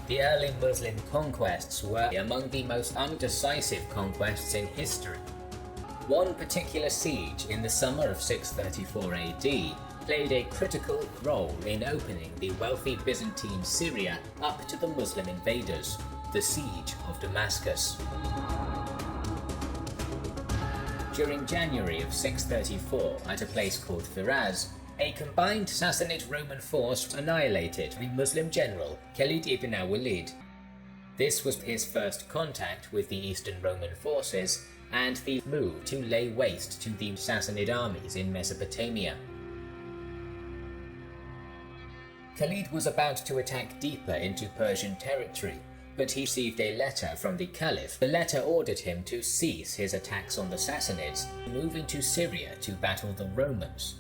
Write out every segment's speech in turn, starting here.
The early Muslim conquests were among the most undecisive conquests in history. One particular siege in the summer of 634 AD played a critical role in opening the wealthy Byzantine Syria up to the Muslim invaders, the Siege of Damascus. During January of 634, at a place called Firaz, a combined Sassanid Roman force annihilated the Muslim general Khalid ibn al-Walid. This was his first contact with the Eastern Roman forces and the move to lay waste to the Sassanid armies in Mesopotamia. Khalid was about to attack deeper into Persian territory, but he received a letter from the Caliph. The letter ordered him to cease his attacks on the Sassanids and move into Syria to battle the Romans.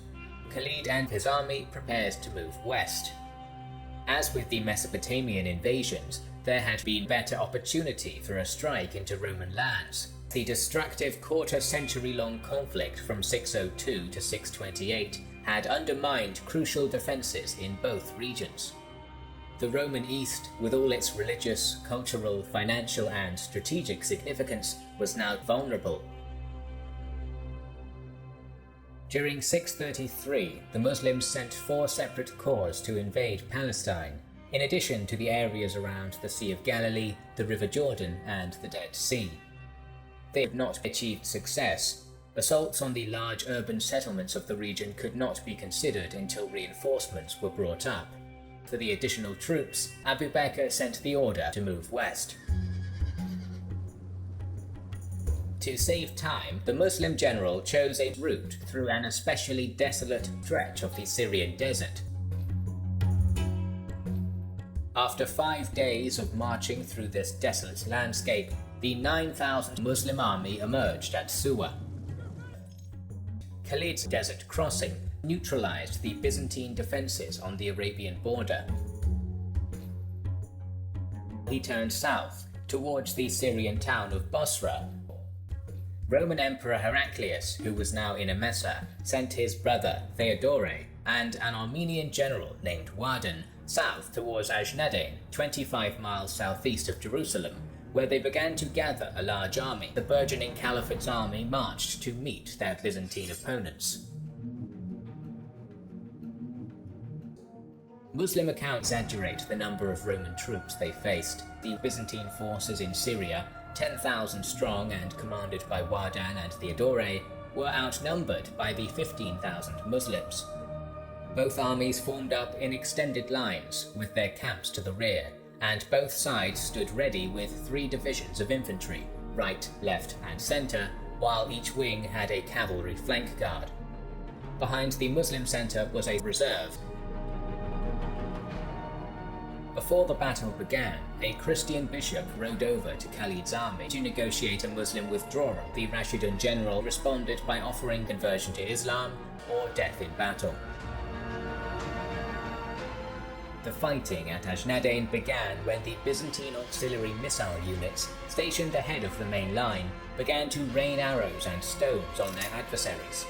Khalid and his army prepared to move west. As with the Mesopotamian invasions, there had been better opportunity for a strike into Roman lands. The destructive quarter-century-long conflict from 602 to 628 had undermined crucial defences in both regions. The Roman East, with all its religious, cultural, financial and strategic significance, was now vulnerable. During 633, the Muslims sent 4 separate corps to invade Palestine, in addition to the areas around the Sea of Galilee, the River Jordan and the Dead Sea. They had not achieved success. Assaults on the large urban settlements of the region could not be considered until reinforcements were brought up. For the additional troops, Abu Bakr sent the order to move west. To save time, the Muslim general chose a route through an especially desolate stretch of the Syrian desert. After 5 days of marching through this desolate landscape, the 9,000 Muslim army emerged at Suwa. Khalid's desert crossing neutralized the Byzantine defenses on the Arabian border. He turned south, towards the Syrian town of Basra. Roman Emperor Heraclius, who was now in Emesa, sent his brother Theodore and an Armenian general named Wardan south towards Ajnadain, 25 miles southeast of Jerusalem, where they began to gather a large army. The burgeoning Caliphate's army marched to meet their Byzantine opponents. Muslim accounts exaggerate the number of Roman troops they faced. The Byzantine forces in Syria, 10,000 strong and commanded by Wardan and Theodore, were outnumbered by the 15,000 Muslims. Both armies formed up in extended lines, with their camps to the rear, and both sides stood ready with 3 divisions of infantry, right, left and centre, while each wing had a cavalry flank guard. Behind the Muslim centre was a reserve. Before the battle began, a Christian bishop rode over to Khalid's army to negotiate a Muslim withdrawal. The Rashidun general responded by offering conversion to Islam or death in battle. The fighting at Ajnadain began when the Byzantine auxiliary missile units, stationed ahead of the main line, began to rain arrows and stones on their adversaries.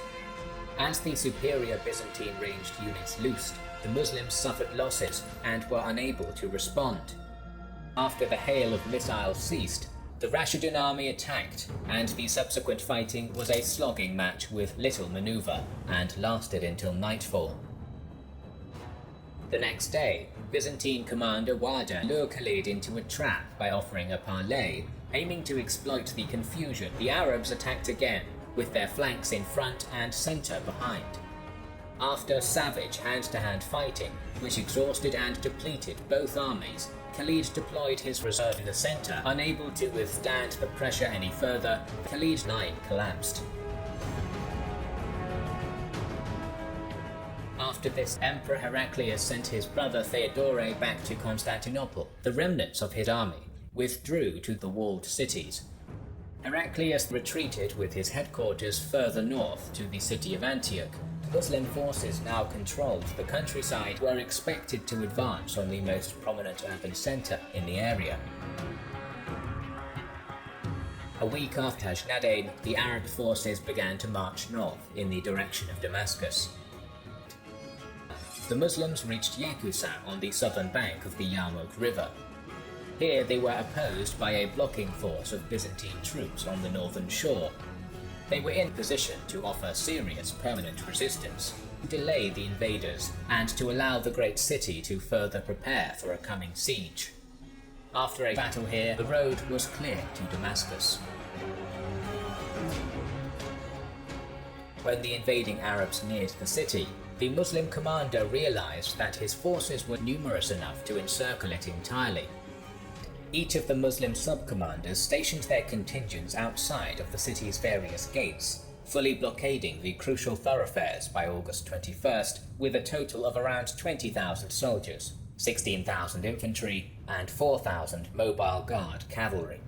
As the superior Byzantine ranged units loosed, the Muslims suffered losses and were unable to respond. After the hail of missiles ceased, the Rashidun army attacked, and the subsequent fighting was a slogging match with little maneuver, and lasted until nightfall. The next day, Byzantine commander Wardan lured Khalid into a trap by offering a parley, aiming to exploit the confusion. The Arabs attacked again, with their flanks in front and centre behind. After savage hand-to-hand fighting, which exhausted and depleted both armies, Khalid deployed his reserve in the centre. Unable to withstand the pressure any further, Khalid's line collapsed. After this, Emperor Heraclius sent his brother Theodore back to Constantinople. The remnants of his army withdrew to the walled cities. Heraclius retreated with his headquarters further north to the city of Antioch. Muslim forces now controlled the countryside, were expected to advance on the most prominent urban centre in the area. A week after Ajnadain, the Arab forces began to march north in the direction of Damascus. The Muslims reached Yakusa on the southern bank of the Yarmouk River. Here they were opposed by a blocking force of Byzantine troops on the northern shore. They were in position to offer serious permanent resistance, to delay the invaders, and to allow the great city to further prepare for a coming siege. After a battle here, the road was clear to Damascus. When the invading Arabs neared the city, the Muslim commander realized that his forces were numerous enough to encircle it entirely. Each of the Muslim sub-commanders stationed their contingents outside of the city's various gates, fully blockading the crucial thoroughfares by August 21st, with a total of around 20,000 soldiers, 16,000 infantry, and 4,000 mobile guard cavalry.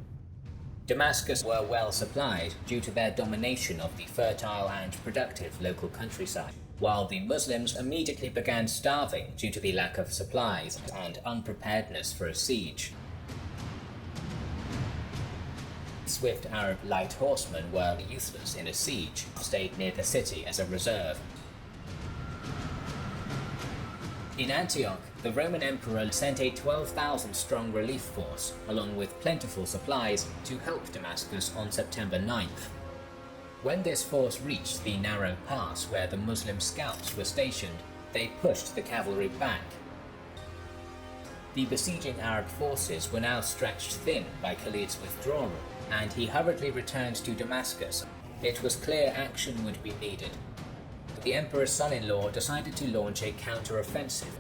Damascus were well supplied due to their domination of the fertile and productive local countryside, while the Muslims immediately began starving due to the lack of supplies and unpreparedness for a siege. Swift Arab light horsemen were useless in a siege, stayed near the city as a reserve. In Antioch, the Roman Emperor sent a 12,000-strong relief force, along with plentiful supplies, to help Damascus on September 9th. When this force reached the narrow pass where the Muslim scouts were stationed, they pushed the cavalry back. The besieging Arab forces were now stretched thin by Khalid's withdrawal, and he hurriedly returned to Damascus. It was clear action would be needed. The emperor's son-in-law decided to launch a counter-offensive.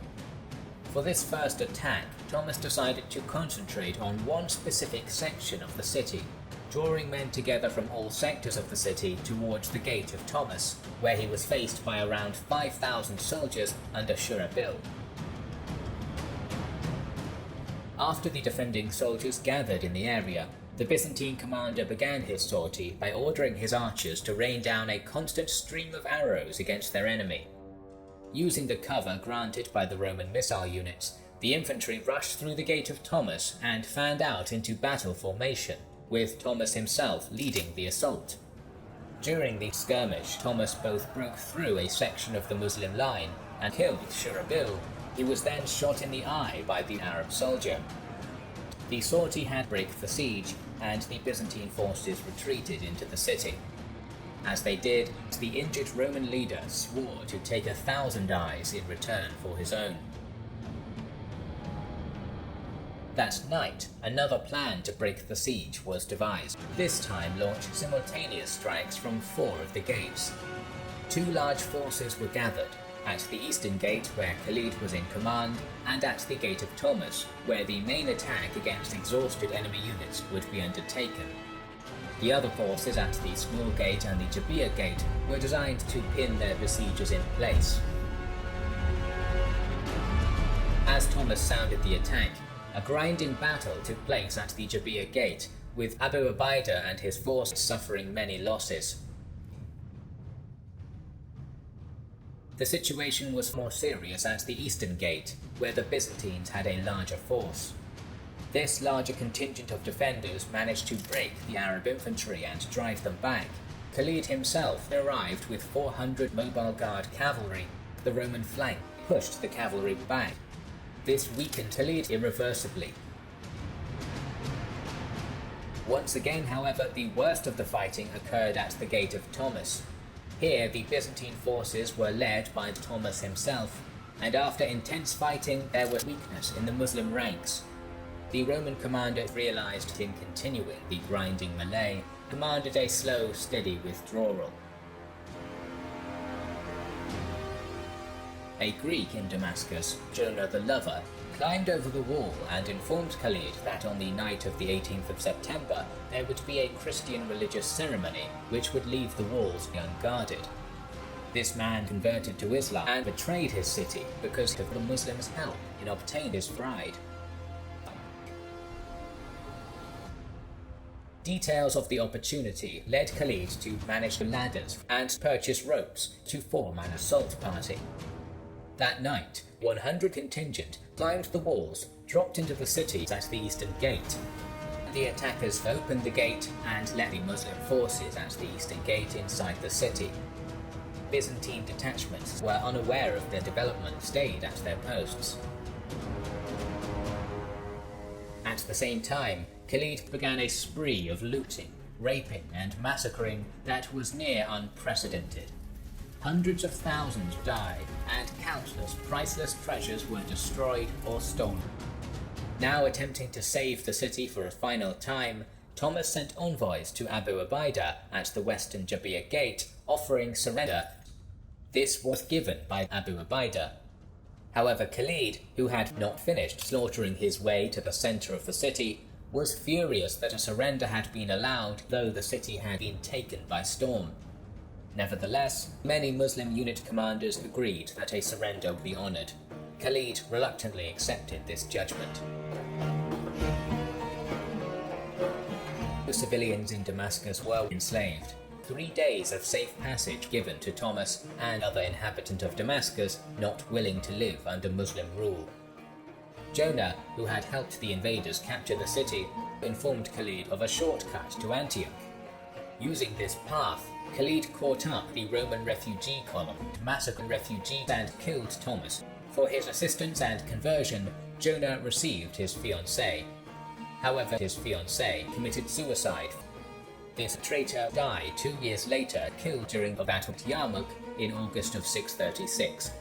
For this first attack, Thomas decided to concentrate on one specific section of the city, drawing men together from all sectors of the city towards the Gate of Thomas, where he was faced by around 5,000 soldiers under Shurabil. After the defending soldiers gathered in the area, the Byzantine commander began his sortie by ordering his archers to rain down a constant stream of arrows against their enemy. Using the cover granted by the Roman missile units, the infantry rushed through the Gate of Thomas and fanned out into battle formation, with Thomas himself leading the assault. During the skirmish, Thomas both broke through a section of the Muslim line and killed Shurabil. He was then shot in the eye by the Arab soldier. The sortie had break the siege, and the Byzantine forces retreated into the city. As they did, the injured Roman leader swore to take 1,000 eyes in return for his own. That night, another plan to break the siege was devised. This time launched simultaneous strikes from 4 of the gates. 2 large forces were gathered, at the eastern gate where Khalid was in command, and at the Gate of Thomas, where the main attack against exhausted enemy units would be undertaken. The other forces at the small gate and the Jabir gate were designed to pin their besiegers in place. As Thomas sounded the attack, a grinding battle took place at the Jabir gate, with Abu Ubaidah and his force suffering many losses. The situation was more serious at the eastern gate, where the Byzantines had a larger force. This larger contingent of defenders managed to break the Arab infantry and drive them back. Khalid himself arrived with 400 mobile guard cavalry. The Roman flank pushed the cavalry back. This weakened Khalid irreversibly. Once again, however, the worst of the fighting occurred at the Gate of Thomas. Here, the Byzantine forces were led by Thomas himself, and after intense fighting, there was weakness in the Muslim ranks. The Roman commander realized in continuing the grinding melee, commanded a slow, steady withdrawal. A Greek in Damascus, Jonah the Lover, climbed over the wall and informed Khalid that on the night of the 18th of September there would be a Christian religious ceremony which would leave the walls unguarded. This man converted to Islam and betrayed his city because of the Muslims' help in obtaining his bride. Details of the opportunity led Khalid to manage the ladders and purchase ropes to form an assault party. That night, 100 contingent climbed the walls, dropped into the city at the eastern gate. The attackers opened the gate and led the Muslim forces at the eastern gate inside the city. Byzantine detachments were unaware of their development, stayed at their posts. At the same time, Khalid began a spree of looting, raping, and massacring that was near unprecedented. Hundreds of thousands died, and countless priceless treasures were destroyed or stolen. Now attempting to save the city for a final time, Thomas sent envoys to Abu Ubaidah at the western Jabir Gate, offering surrender. This was given by Abu Ubaidah. However, Khalid, who had not finished slaughtering his way to the center of the city, was furious that a surrender had been allowed, though the city had been taken by storm. Nevertheless, many Muslim unit commanders agreed that a surrender would be honored. Khalid reluctantly accepted this judgment. The civilians in Damascus were enslaved. 3 days of safe passage given to Thomas and other inhabitants of Damascus not willing to live under Muslim rule. Jonah, who had helped the invaders capture the city, informed Khalid of a shortcut to Antioch. Using this path, Khalid caught up the Roman refugee column, massacred refugees and killed Thomas. For his assistance and conversion, Jonah received his fiancée. However, his fiancée committed suicide. This traitor died 2 years later, killed during the Battle of Yarmouk in August of 636.